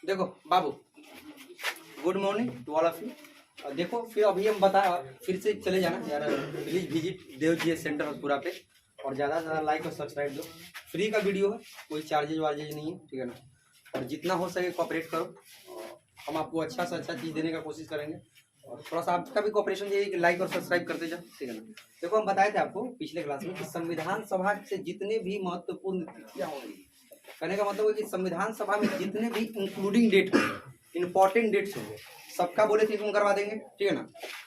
देखो बाबू, good morning to all of you. देखो फिर अभी हम फिर से चले जाना यार, please visit Dev ji centre Haspura पे और ज़्यादा से ज़्यादा लाइक और सब्सक्राइब दो। फ्री का वीडियो है, कोई चार्जेज वार्जेज नहीं है, ठीक है ना। और जितना हो सके कोऑपरेट करो, हम आपको अच्छा से अच्छा चीज़ देने का कोशिश करेंगे। और थोड़ा सा आपका भी कोऑपरेशन यही कि लाइक और सब्सक्राइब करते जाओ, ठीक है ना। देखो हम बताए थे आपको पिछले क्लास में कि संविधान सभा से जितने भी महत्वपूर्ण तिथियां होंगी, कहने का मतलब है कि संविधान सभा में जितने भी इंक्लूडिंग डेट होंगे, इंपॉर्टेंट डेट्स होंगे, सबका बोले थे हम करवा देंगे, ठीक है ना।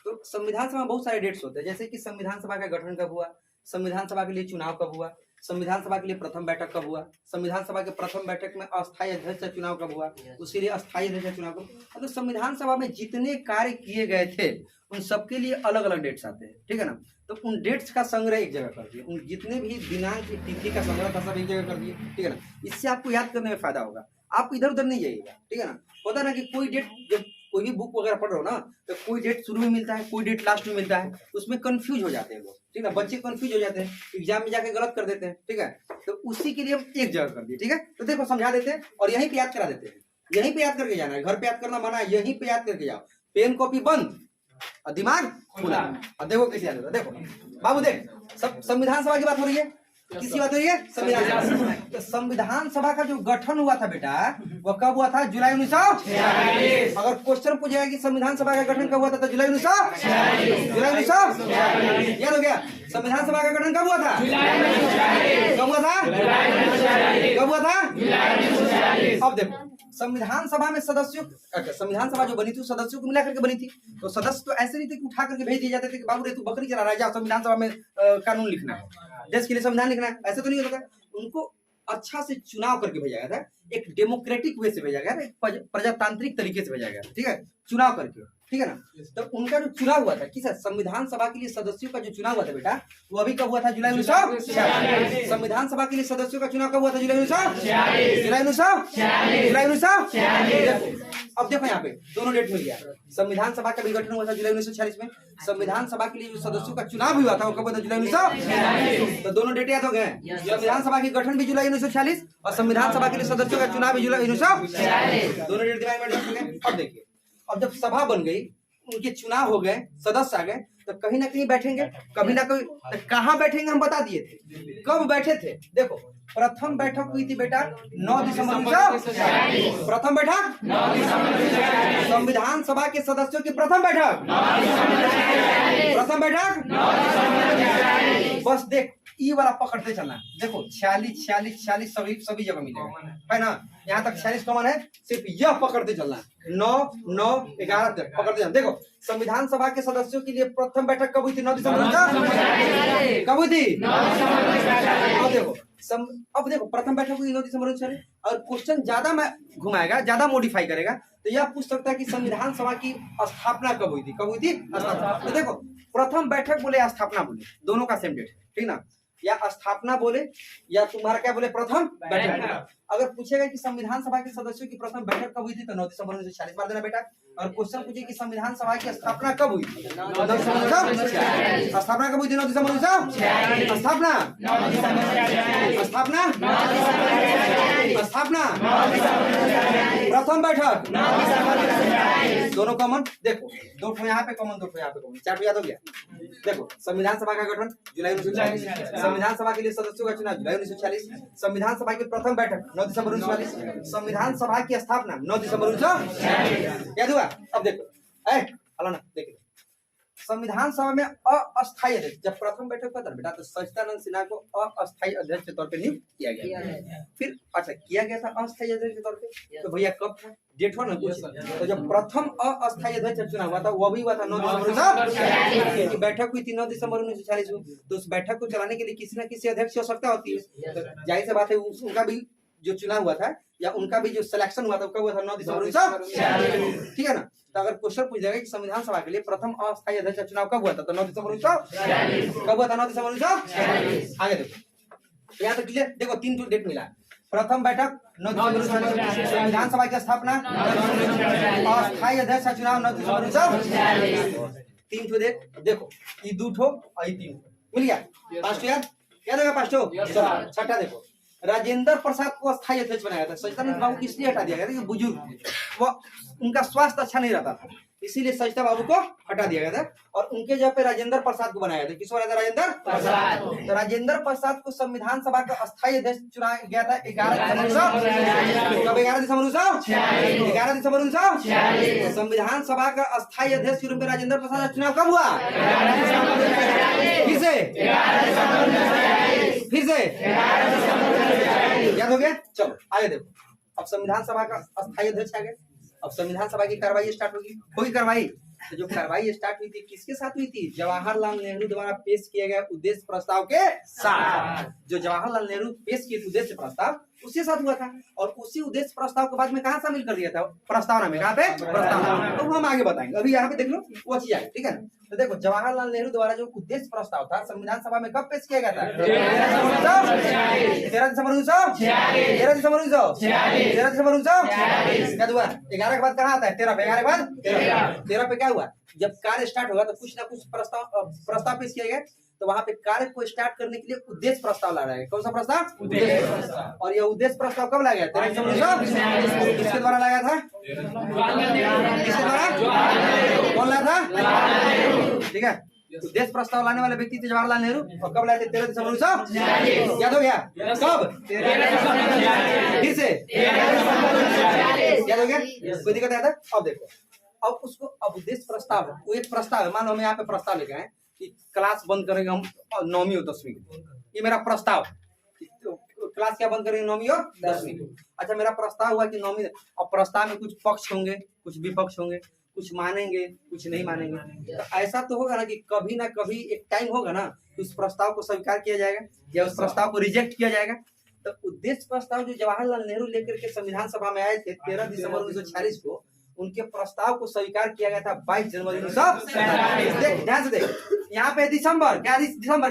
तो संविधान सभा में बहुत सारे डेट्स होते हैं, जैसे कि संविधान सभा का गठन कब हुआ, संविधान सभा के लिए चुनाव कब हुआ, संविधान सभा के लिए प्रथम बैठक कब हुआ, संविधान सभा के प्रथम बैठक में अस्थायी अध्यक्ष का चुनाव कब हुआ, उसके लिए अस्थायी अध्यक्ष का चुनाव कब। मतलब संविधान सभा में जितने कार्य किए गए थे उन सबके लिए अलग अलग डेट्स आते हैं, ठीक है ना। तो उन डेट्स का संग्रह एक जगह कर दिए, उन जितने भी दिनांक की तिथि का संग्रह था सब एक जगह कर दिए, ठीक है ना। इससे आपको याद करने में फायदा होगा, आप इधर उधर नहीं जाइएगा, ठीक है ना। होता ना कि कोई डेट, जब कोई भी बुक वगैरह पढ़ रहे हो ना, तो कोई डेट शुरू में मिलता है, कोई डेट लास्ट में मिलता है, उसमें कंफ्यूज हो जाते हैं लोग, ठीक है ना। बच्चे कंफ्यूज हो जाते हैं, एग्जाम में जाके गलत कर देते हैं, ठीक है। तो उसी के लिए हम एक जगह कर दिए, ठीक है। तो देखो समझा देते हैं और यहीं पे याद करा देते हैं, यहीं पे याद करके जाना है, घर पे याद करना मना है, यहीं पे याद करके जाओ। पेन कॉपी बंद और दिमाग खुला। अब देखो कैसे याद होता है। देखो बाबू देख, सब संविधान सभा की बात हो रही है, किसकी बात हो रही है? संविधान सभा। तो संविधान सभा का जो गठन हुआ था बेटा, वो कब हुआ था? जुलाई 1946। अगर क्वेश्चन पूछेगा कि संविधान सभा का गठन कब हुआ था, तो जुलाई 1946। जुलाई 1946 याद हो गया। संविधान सभा का गठन कब हुआ था? कब हुआ था? कब हुआ था? अब देखो संविधान सभा में सदस्यों, संविधान सभा जो बनी थी सदस्यों को मिला करके बनी थी। तो सदस्य तो ऐसे नहीं थे कि उठा करके भेज दिए जाते थे कि बाबू रे तू बकरी चला रहा है, जा संविधान सभा में कानून लिखना है, देश के लिए संविधान लिखना है, ऐसे तो नहीं होता। उनको अच्छा से चुनाव करके भेजा गया था, एक डेमोक्रेटिक वे से भेजा गया था, एक प्रजातांत्रिक तरीके से भेजा गया, ठीक है, चुनाव करके, ठीक है ना। तो उनका जो चुनाव हुआ था किस संविधान सभा के लिए सदस्यों का जो चुनाव हुआ था बेटा, वो अभी कब हुआ था? जुलाई 1946। संविधान सभा के लिए सदस्यों का चुनाव कब हुआ था? जुलाई 1946। जुलाई 1946। जुलाई 1946। अब देखो यहाँ पे दोनों डेट मिल गया। संविधान सभा का भी गठन हुआ था जुलाई 1946 में, संविधान सभा के लिए जो सदस्यों का चुनाव भी हुआ था वो कब हुआ था? जुलाई 1946। तो दोनों डेट याद हो गए। संविधान सभा की गठन भी जुलाई 1946 और संविधान सभा के लिए सदस्यों का चुनाव भी जुलाई 1946। दोनों डेट दिमाग में रख गए। अब देखिए, अब जब सभा बन गई, उनके चुनाव हो गए, सदस्य आ गए, तो कहीं ना कहीं बैठेंगे, कभी ना कभी। तो कहाँ बैठेंगे हम बता दिए थे, कब बैठे थे। देखो प्रथम बैठक हुई थी बेटा 9 दिसंबर 1946। प्रथम बैठक 9 दिसंबर। संविधान सभा के सदस्यों की प्रथम बैठक 9 दिसंबर। प्रथम बैठक 9 दिसंबर। बस देख ई वाला पकड़ते चलना। देखो 46 46 46 सभी जगह मिलेगा, है ना। यहाँ तक 46 कॉमन है, सिर्फ यह पकड़ते चलना। 9 9 11 तक पकड़ते चलना। देखो संविधान सभा के सदस्यों के लिए प्रथम बैठक कब हुई थी? 9 दिसंबर। कब हुई थी? 9 दिसंबर। अब देखो प्रथम बैठक हुई 9 दिसंबर 1946। और क्वेश्चन ज्यादा मैं घुमाएगा, ज्यादा मॉडिफाई करेगा, तो यह पूछ सकता है कि संविधान सभा की स्थापना कब हुई थी? कब हुई थी स्थापना? तो देखो प्रथम बैठक बोले या स्थापना बोले, दोनों का सेम डेट, ठीक ना। या स्थापना बोले या तुम्हारा क्या बोले, प्रथम बैठक। अगर पूछेगा कि संविधान सभा के सदस्यों की प्रथम बैठक कब हुई थी, तो 9 दिसंबर 1946 मार देना बेटा। और क्वेश्चन पूछे कि संविधान सभा की स्थापना कब हुई थी, 9 दिसंबर 1946। स्थापना कब हुई थी? 9 दिसंबर 1946। स्थापना स्थापना स्थापना प्रथम बैठक दोनों कॉमन। देखो दो ठो यहाँ पे कॉमन, दो ठो यहाँ पे कॉमन, 4 ठो याद हो गया। देखो संविधान सभा का गठन जुलाई 1946, संविधान सभा के लिए सदस्यों का चुनाव जुलाई 1946, संविधान सभा की प्रथम बैठक 9 दिसंबर 1946, संविधान सभा की स्थापना 9 दिसंबर 1946। याद हुआ। अब देखो अलाना देखिए, संविधान सभा में अस्थायी अध्यक्ष, जब प्रथम बैठक हुआ था बेटा, तो सच्चिदानंद सिन्हा को अस्थायी अध्यक्ष के तौर पे नियुक्त किया गया। फिर अच्छा किया गया था अस्थायी अध्यक्ष के तौर पे, तो भैया कब था, डेट हो ना कुछ। तो जब प्रथम अस्थायी अध्यक्ष चुनाव हुआ था वो भी हुआ था 9 दिसंबर 1946। बैठक हुई थी 9 दिसंबर 1946 को। तो उस बैठक को चलाने के लिए किसी न किसी अध्यक्ष की आवश्यकता होती है। तो जाहिर सी बात है उनका भी जो चुनाव हुआ था या उनका भी जो सिलेक्शन हुआ था कब हुआ था? 9 दिसंबर 1946, ठीक है ना। तो अगर क्वेश्चन पूछ जाएगा कि संविधान सभा के लिए प्रथम अस्थायी अध्यक्ष का चुनाव कब हुआ था, तो 9 दिसंबर 1946। कब हुआ था? 9 दिसंबर 1946। आगे देखो यहाँ तक क्लियर। देखो 3 डेट मिला, प्रथम बैठक 9 दिसंबर 1946, संविधान सभा की स्थापना, अस्थायी अध्यक्ष का चुनाव 9 दिसंबर 1946। 3 ठो देखो, ये 2 ठो और ये 3 ठो मिल गया। 5 ठो याद होगा, 5 ठो। छठा देखो राजेंद्र प्रसाद को अस्थायी अध्यक्ष बनाया था। सचिदानंद बाबू को इसलिए हटा दिया गया था कि बुजुर्ग थे, वो उनका स्वास्थ्य अच्छा नहीं रहता था, इसीलिए सचिदा बाबू को हटा दिया गया था और उनके जगह पे राजेंद्र प्रसाद को बनाया था। किसको बनाया था? राजेंद्र प्रसाद। तो राजेंद्र प्रसाद को संविधान सभा का अस्थायी अध्यक्ष चुना गया था 11 दिसंबर 1946। संविधान सभा का अस्थायी अध्यक्ष के रूप में राजेंद्र प्रसाद का चुनाव कब हुआ? फिर से याद हो गया? चलो आगे देखो, अब संविधान सभा का अस्थायी अध्यक्ष आ गया। अब संविधान सभा की कार्रवाई स्टार्ट होगी कार्रवाई। तो जो कार्रवाई स्टार्ट हुई थी किसके साथ हुई थी? जवाहरलाल नेहरू द्वारा पेश किए गए उद्देश्य प्रस्ताव के साथ। जो जवाहरलाल नेहरू पेश किए उद्देश्य प्रस्ताव उसके साथ हुआ था और उसी उद्देश्य प्रस्ताव को बाद में कहाँ शामिल कर दिया था? प्रस्तावना में। कहाँ पे? प्रस्तावना। तो हम आगे बताएंगे, अभी यहाँ पे देख लो वो चीज आएगी, ठीक है ना? तो देखो, जवाहरलाल नेहरू द्वारा जो उद्देश्य प्रस्ताव था संविधान सभा में कब पेश किया गया था? 13 दिसंबर 1946। क्या हुआ? 11 के बाद कहाँ आता है? 13 पे। 11 के बाद 13 पे क्या हुआ? जब कार्य स्टार्ट होगा तो कुछ ना कुछ प्रस्ताव पेश किया गया, तो वहां पे कार्य को स्टार्ट करने के लिए उद्देश्य प्रस्ताव ला रहा है। कौन सा प्रस्ताव? उद्देश्य प्रस्ताव। और ये उद्देश्य प्रस्ताव कब लाया गया? 13 दिसंबर 1946। किसके द्वारा लाया था? किसके द्वारा? कौन लाया था? ठीक है, उद्देश्य प्रस्ताव लाने वाले व्यक्ति थे जवाहरलाल नेहरू। और कब लाए थे? 13 दिसंबर 1946। याद हो गया? कब? फिर से याद हो गया? कोई दिक्कत आया था? अब देखो, अब उसको अब उद्देश्य प्रस्ताव है, वो एक प्रस्ताव है। मान लो हम यहाँ पे प्रस्ताव लेके आए कि क्लास बंद करेंगे हम 9वीं और 10वीं की। ये मेरा प्रस्ताव। क्लास क्या बंद करेंगे? 9वीं और 10वीं। अच्छा, मेरा प्रस्ताव हुआ कि 9वीं। अब प्रस्ताव में कुछ पक्ष होंगे, कुछ विपक्ष होंगे, कुछ मानेंगे, कुछ नहीं मानेंगे। तो ऐसा तो होगा ना कि कभी ना कभी एक टाइम होगा ना कि उस प्रस्ताव को स्वीकार किया जाएगा या उस प्रस्ताव को रिजेक्ट किया जाएगा। तो उद्देश्य प्रस्ताव जो जवाहरलाल नेहरू लेकर के संविधान सभा में आए थे 13 दिसंबर 1946 को, उनके प्रस्ताव को स्वीकार किया गया था 22 जनवरी 1947। ध्यान से देख, यहाँ पे दिसंबर क्या है? दिसंबर।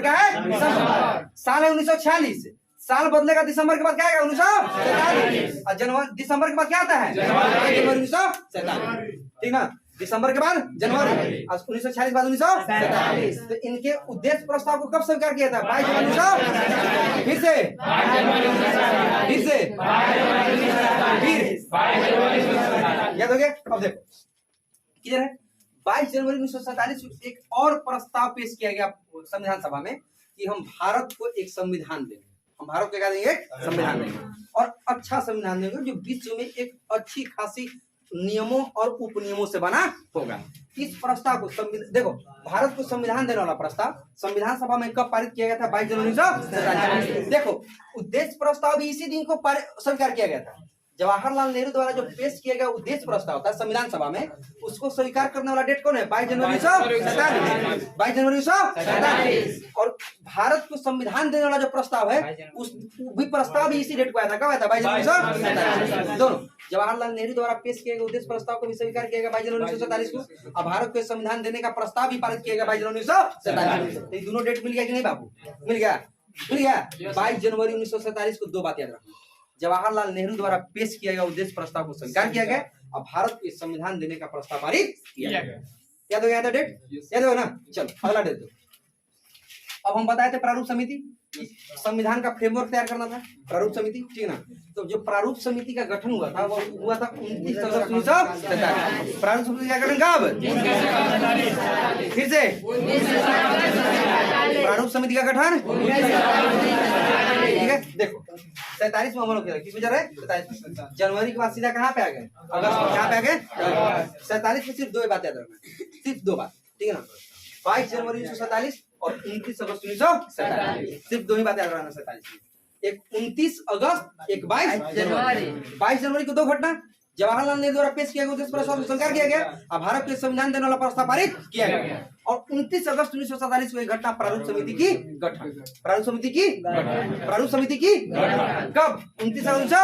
साल है 1946। साल बदलेगा दिसंबर के बाद क्या आएगा? 1947। और जनवरी दिसंबर के बाद क्या आता है? जनवरी 1947। ठीक ना? दिसंबर के बाद जनवरी, 1946 बाद 1947। तो इनके उद्देश्य प्रस्ताव को कब स्वीकार किया था? 22 जनवरी 1947। फिर से याद हो गया? अब देखो क्लियर है? 22 जनवरी 1947 एक और प्रस्ताव पेश किया गया संविधान सभा में कि हम भारत को एक संविधान देंगे। हम भारत को क्या देंगे? संविधान देंगे, और अच्छा संविधान देंगे जो विश्व में एक अच्छी खासी नियमों और उपनियमों से बना होगा। इस प्रस्ताव को देखो, भारत को संविधान देने वाला प्रस्ताव संविधान सभा में कब पारित किया गया था? 22 जनवरी 1947। देखो, उद्देश्य प्रस्ताव भी इसी दिन को स्वीकार किया गया था। जवाहरलाल नेहरू द्वारा जो पेश किया गया उद्देश्य प्रस्ताव था संविधान सभा में, उसको स्वीकार करने वाला डेट कौन है? 22 जनवरी 1947। 22 जनवरी 1947। और भारत को संविधान देने वाला जो प्रस्ताव है उस भी प्रस्ताव भी इसी डेट को आया था। कब आया था? 22 जनवरी 1947। दोनों जवाहरलाल नेहरू द्वारा पेश किए गए उद्देश्य प्रस्ताव को भी स्वीकार किया गया 22 जनवरी 1947 को, और भारत को संविधान देने का प्रस्ताव भी पारित किया गया 22 जनवरी 1947। ये दोनों डेट मिल गया कि नहीं बाबू? मिल गया। 22 जनवरी 1947 को दो बात याद रखना, जवाहरलाल नेहरू द्वारा पेश किया गया उद्देश्य प्रस्ताव को स्वीकार किया गया और भारत को संविधान देने का प्रस्ताव पारित किया गया। याद हो गया था डेट? याद हो ना? चलो अगला डेट दो। अब हम बताए थे प्रारूप समिति, संविधान का फ्रेमवर्क तैयार करना था, प्रारूप समिति, ठीक है ना? तो जो प्रारूप समिति का गठन हुआ था वो हुआ था 29 अगस्त 1947। प्रारूप समिति का गठन कब? फिर से प्रारूप समिति का गठन, ठीक है? देखो 47 में हम लोग किस में जा रहे हैं? 47 जनवरी के बाद सीधा कहाँ पे आ गए? अगस्त। कहाँ पे आ गए? 47 में सिर्फ दो बात याद रखना, सिर्फ दो बात, ठीक है ना? 22 जनवरी 1947 और 29 अगस्त 1947, सिर्फ दो ही बातें याद रखना 47 में। एक 29 अगस्त, एक 22 जनवरी। 22 जनवरी को दो घटना, जवाहरलाल नेहरू द्वारा पेश किया गया उद्देश्य प्रस्ताव को स्वीकार किया गया और भारत के संविधान देने वाला प्रस्ताव पारित किया गया। और 29 अगस्त 1947 को एक घटना प्रारूप समिति की गठन, प्रारूप समिति की कब? 29 अगस्त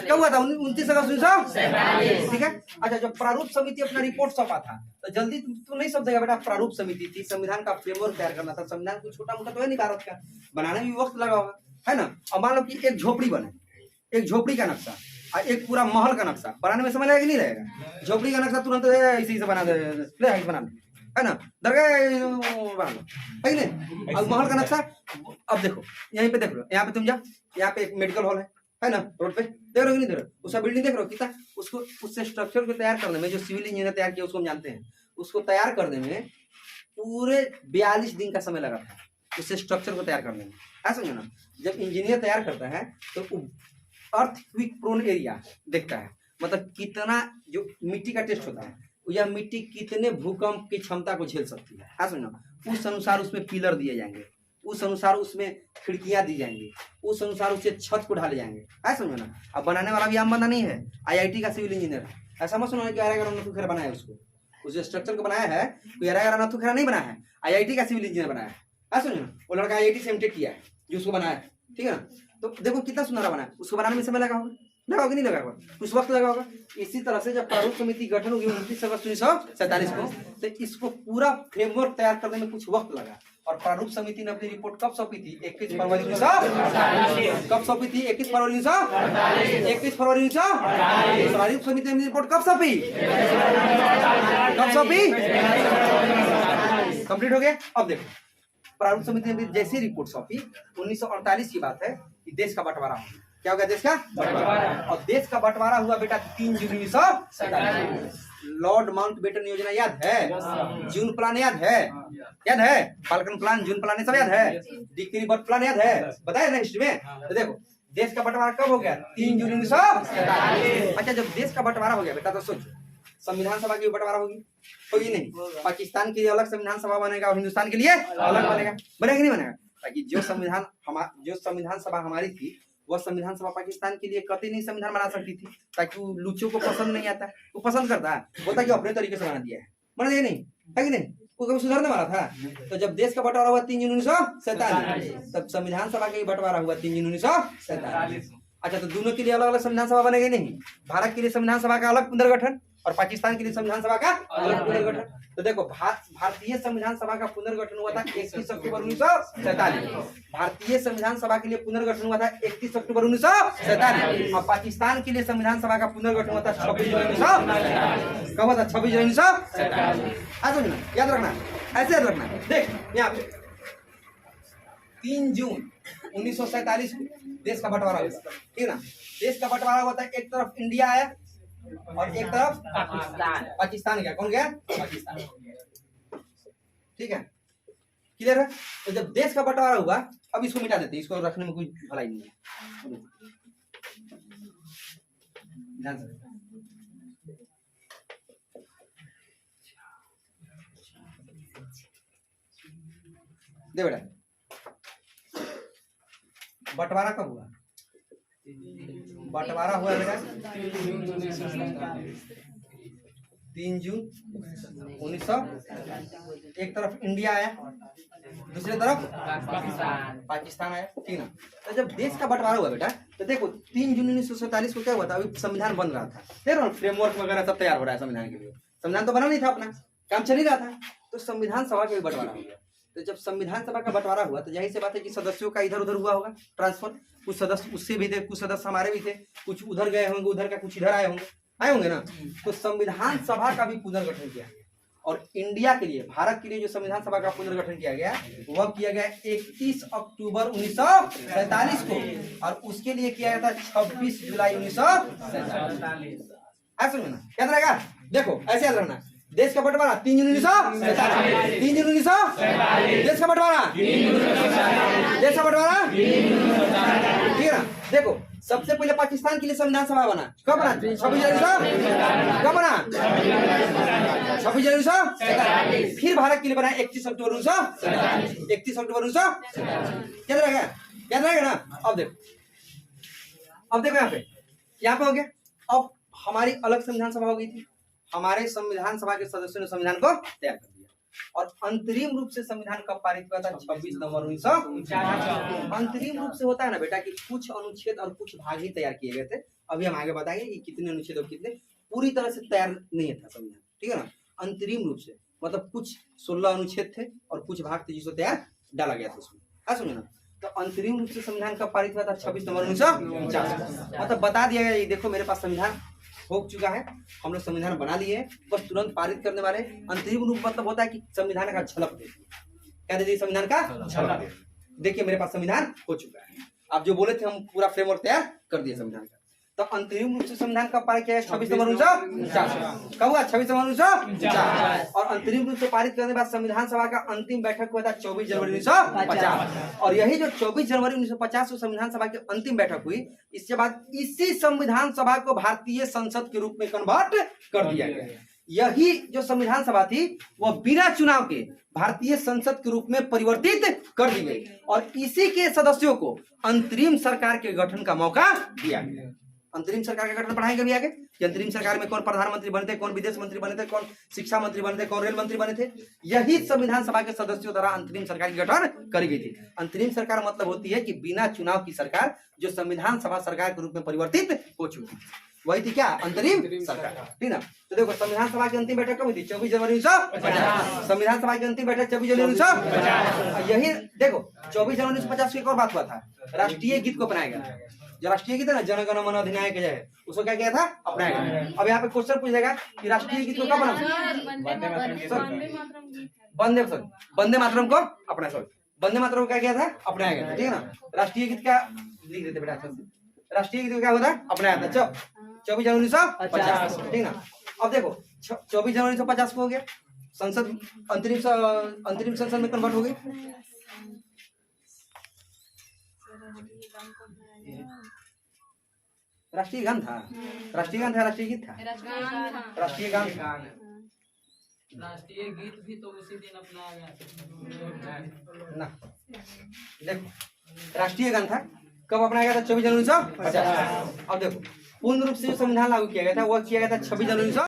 कब हुआ था? 29 अगस्त 1947, ठीक है? अच्छा, जब प्रारूप समिति अपना रिपोर्ट सौंपा था तो जल्दी तो नहीं समझेगा बेटा, प्रारूप समिति थी, संविधान का फ्रेमवर्क तैयार करना था। संविधान को छोटा मोटा तो है नहीं, भारत का बनाने में भी वक्त लगा होगा, है ना? अब मान लो कि एक झोपड़ी बने, एक झोपड़ी का नक्शा और एक पूरा महल का नक्शा बनाने में समय लगेगा नहीं लगेगा? झोपड़ी का नक्शा तुरंत इसी से बना दे, है ना, दरगाह है कि नहीं। अब महल का नक्शा अब देखो, यहीं पे देख लो, यहाँ पे तुम जाओ, यहाँ पे एक मेडिकल हॉल है ना, रोड पे देख रहे हो कि नहीं देख रहे हो, उसका बिल्डिंग देख रहे हो कितना, उसको उससे स्ट्रक्चर को तैयार करने में जो सिविल इंजीनियर तैयार किया उसको हम जानते हैं, उसको तैयार करने में पूरे 42 दिन का समय लगा था उससे स्ट्रक्चर को तैयार करने में। है समझो ना, जब इंजीनियर तैयार करता है तो अर्थक्वेक प्रोन एरिया देखता है, मतलब कितना जो मिट्टी का टेस्ट होता है, यह मिट्टी कितने भूकंप की क्षमता को झेल सकती है समझो, उस अनुसार उसमें पिलर दिए जाएंगे, उस अनुसार उसमें खिड़कियां दी जाएंगी, उस अनुसार उससे छत को ढाले जाएंगे। है समझो ना। अब बनाने वाला भी आम बंदा नहीं है, IIT का सिविल इंजीनियर है। ऐसा मत सुनो कि अरेगा नथुखेरा बनाया उसको, उस स्ट्रक्चर को बनाया है कोई अरेगा नथुखेरा नहीं बनाया है, IIT का सिविल इंजीनियर बनाया है समझो ना। वो लड़का IIT से एमटेक किया है जो उसको बनाया है, ठीक है ना। तो देखो कितना सुनहरा बना है, उसको बनाने में समय लगा होगा, लगा होगा नहीं लगा होगा, कुछ वक्त लगा होगा। इसी तरह से जब प्रारूप समिति गठन होगी 29 अगस्त 1947 को, तो इसको पूरा फ्रेमवर्क तैयार करने में कुछ वक्त लगा। और प्रारूप समिति ने अपनी रिपोर्ट कब सौंपी थी? 21 फरवरी 1948। कब सौंपी थी? 21 फरवरी 1948। 21 फरवरी 1948। प्रारूप समिति ने रिपोर्ट कब सौंपी? कब सौंपी? कंप्लीट हो गया। अब देखो प्रारूप समिति ने जैसी रिपोर्ट सौंपी 1948 की बात है कि देश का बंटवारा हो, क्या हो गया? देश का बंटवारा। और देश का बंटवारा हुआ बेटा 3 जून 1947। लॉर्ड माउंटबेटन योजना याद है? जून प्लान याद है? याद है? फाल्कन प्लान, जून प्लान सब याद है? डिक्री बर्ट प्लान याद है? बताया ना हिस्ट्री में। तो देखो देश का बंटवारा कब हो गया? 3 जून 1947। अच्छा जब देश का बंटवारा हो गया बेटा तो सोचो संविधान सभा की बंटवारा होगी नहीं? पाकिस्तान के लिए अलग संविधान सभा बनेगा और हिंदुस्तान के लिए अलग बनेगा, बनेगा नहीं बनेगा? ताकि जो संविधान सभा हमारी थी वह संविधान सभा पाकिस्तान के लिए कतई नहीं संविधान बना सकती थी, ताकि वो लुच्चों को पसंद नहीं आता, वो पसंद करता है होता कि अपने तरीके से बना दिया है, बना दिया नहीं है कि नहीं? वो कभी सुधारने वाला था? तो जब देश का बंटवारा हुआ 3 जून 1947, तब संविधान सभा का बंटवारा हुआ 3 जून 1947। अच्छा तो दोनों के लिए अलग अलग संविधान सभा बनेगी नहीं? भारत के लिए संविधान सभा का अलग पुनर्गठन और पाकिस्तान के लिए संविधान सभा का अलग पुनर्गठन। तो देखो भारतीय संविधान सभा का पुनर्गठन हुआ था 31 अक्टूबर 1947। भारतीय संविधान सभा के लिए पुनर्गठन हुआ था 31 अक्टूबर 1947 और पाकिस्तान के लिए संविधान सभा का पुनर्गठन हुआ था 26 जुलाई 1947। कब हुआ था? 26 जुलाई 1947। याद रखना, ऐसे याद रखना। देख यहाँ पे 3 जून 1947 को देश का बंटवारा हुआ, ठीक है ना? देश का बंटवारा हुआ था, एक तरफ इंडिया आया और एक तरफ पाकिस्तान गया। कौन गया? पाकिस्तान। ठीक है, क्लियर है? तो जब देश का बंटवारा हुआ, अब इसको मिटा देते हैं, इसको रखने में कोई भलाई नहीं है। ध्यान से दे बेटा, बंटवारा कब हुआ? बंटवारा हुआ बेटा 3 जून 1900। एक तरफ इंडिया आया, दूसरी तरफ पाकिस्तान आया, ठीक ना? तो जब देश का बंटवारा हुआ बेटा, तो देखो 3 जून 1947 को क्या हुआ था? अभी संविधान बन रहा था, देख रहे हो फ्रेमवर्क वगैरह सब तैयार हो रहा है संविधान के लिए। संविधान तो बना नहीं था, अपना काम चल ही रहा था। तो संविधान सभा का भी बंटवारा हो गया। तो जब संविधान सभा का बंटवारा हुआ तो जाहिर सी बात है कि सदस्यों का इधर उधर हुआ होगा ट्रांसफर। कुछ सदस्य उससे भी थे, कुछ सदस्य हमारे भी थे, कुछ उधर गए होंगे, उधर का कुछ इधर आए होंगे ना। तो संविधान सभा का भी पुनर्गठन किया गया और इंडिया के लिए, भारत के लिए जो संविधान सभा का पुनर्गठन किया गया वह किया गया 31 अक्टूबर 1947 को और उसके लिए किया गया था 26 जुलाई 1947। ऐसा ना याद रहेगा? देखो ऐसे याद रखना, देश का बंटवारा 3 जून 1947। 3 जून 1947 देश का बंटवारा, देश का बंटवारा, ठीक है ना? देखो सबसे पहले पाकिस्तान के लिए संविधान सभा बना, कब बना? 26 जुलाई। कब बना? 26 जुलाई 1947। फिर भारत के लिए बना 31 अक्टूबर 1947। 31 अक्टूबर 1947 याद रहेगा? याद रहेगा ना? अब देखो यहाँ पे हो गया। अब हमारी अलग संविधान सभा हो गई थी, हमारे संविधान सभा के सदस्यों ने संविधान को तैयार कर दिया और अंतरिम रूप से संविधान कब पारित हुआ था? 26 नवंबर 1949। अंतरिम रूप से होता है ना बेटा कि कुछ अनुच्छेद और कुछ भाग ही तैयार किए गए थे। अभी हम आगे बताएंगे कि कितने अनुच्छेद और कितने, पूरी तरह से तैयार नहीं था संविधान, ठीक है ना? अंतरिम रूप से मतलब कुछ 16 अनुच्छेद थे और कुछ भाग थे जिसको तैयार डाला गया था उसमें। सुनिए ना, तो अंतरिम रूप से संविधान कब पारित हुआ था? 26 नवंबर 1949। मतलब बता दिया गया, देखो मेरे पास संविधान हो चुका है, हम लोग संविधान बना लिए हैं, बस तुरंत पारित करने वाले। अंतरिम रूप मतलब होता है कि संविधान का झलक दे, क्या दे दी? संविधान का झलक। देखिए मेरे पास संविधान हो चुका है। आप जो बोले थे हम पूरा फ्रेमवर्क तैयार कर दिए संविधान का। तो अंतरिम रूप से संविधान कब पारित किया है? 26 नवंबर 1949। कब हुआ? 26 नवंबर 1949। और अंतरिम रूप से पारित करने के बाद संविधान सभा का अंतिम बैठक हुआ था 24 जनवरी 1950। और यही जो 24 जनवरी 1950 को संविधान सभा की अंतिम बैठक हुई, इसके बाद इसी संविधान सभा को भारतीय संसद के रूप में कन्वर्ट कर दिया गया। यही जो संविधान सभा थी वह बिना चुनाव के भारतीय संसद के रूप में परिवर्तित कर दी गई और इसी के सदस्यों को अंतरिम सरकार के गठन का मौका दिया गया। अंतरिम सरकार का गठन पढ़ाएंगे अभी आगे कि अंतरिम सरकार में कौन प्रधानमंत्री बने थे, कौन विदेश मंत्री बने थे, कौन शिक्षा मंत्री बने थे, कौन रेल मंत्री बने थे। यही संविधान सभा के सदस्यों द्वारा अंतरिम सरकार की गठन करी गई थी। अंतरिम सरकार मतलब होती है कि बिना चुनाव की सरकार जो संविधान सभा सरकार के रूप में परिवर्तित हो चुकी, वही थी क्या? अंतरिम सरकार। ठीक ना? तो देखो संविधान सभा की अंतिम बैठक कब हुई थी? 24 जनवरी 1950। संविधान सभा की अंतिम बैठक 24 जनवरी 1950। यही देखो 24 जनवरी 1950 की एक और बात हुआ था, राष्ट्रीय गीत को अपनाया गया। जो राष्ट्रीय गीत है ना, जन गण मन अधिनायक जय, उसको क्या किया था? अपनाया गया। अब यहाँ पे क्वेश्चन पूछ जाएगा कि राष्ट्रीय गीत को कब बना? वंदे मातरम को अपना वंदे मातरम को क्या किया था? अपनाया गया था। ठीक है ना? राष्ट्रीय गीत का लिख देते बेटा, राष्ट्रीय गीत को क्या होता? अपनाया था 24 जनवरी 1950। ठीक ना? अब देखो 24 जनवरी 1950 को हो गया, संसद अंतरिम संसद में कन्वर्ट हो गई। राष्ट्रीय गान था, राष्ट्रीय गान था, राष्ट्रीय गीत था, राष्ट्रीय गान था। राष्ट्रीय गीत भी तो उसी दिन अपनाया गया ना। देखो राष्ट्रीय गान था, कब अपनाया गया था? 24 जनवरी 1950। अब देखो पूर्ण रूप से जो संविधान लागू किया गया था वह किया गया था 26 जनवरी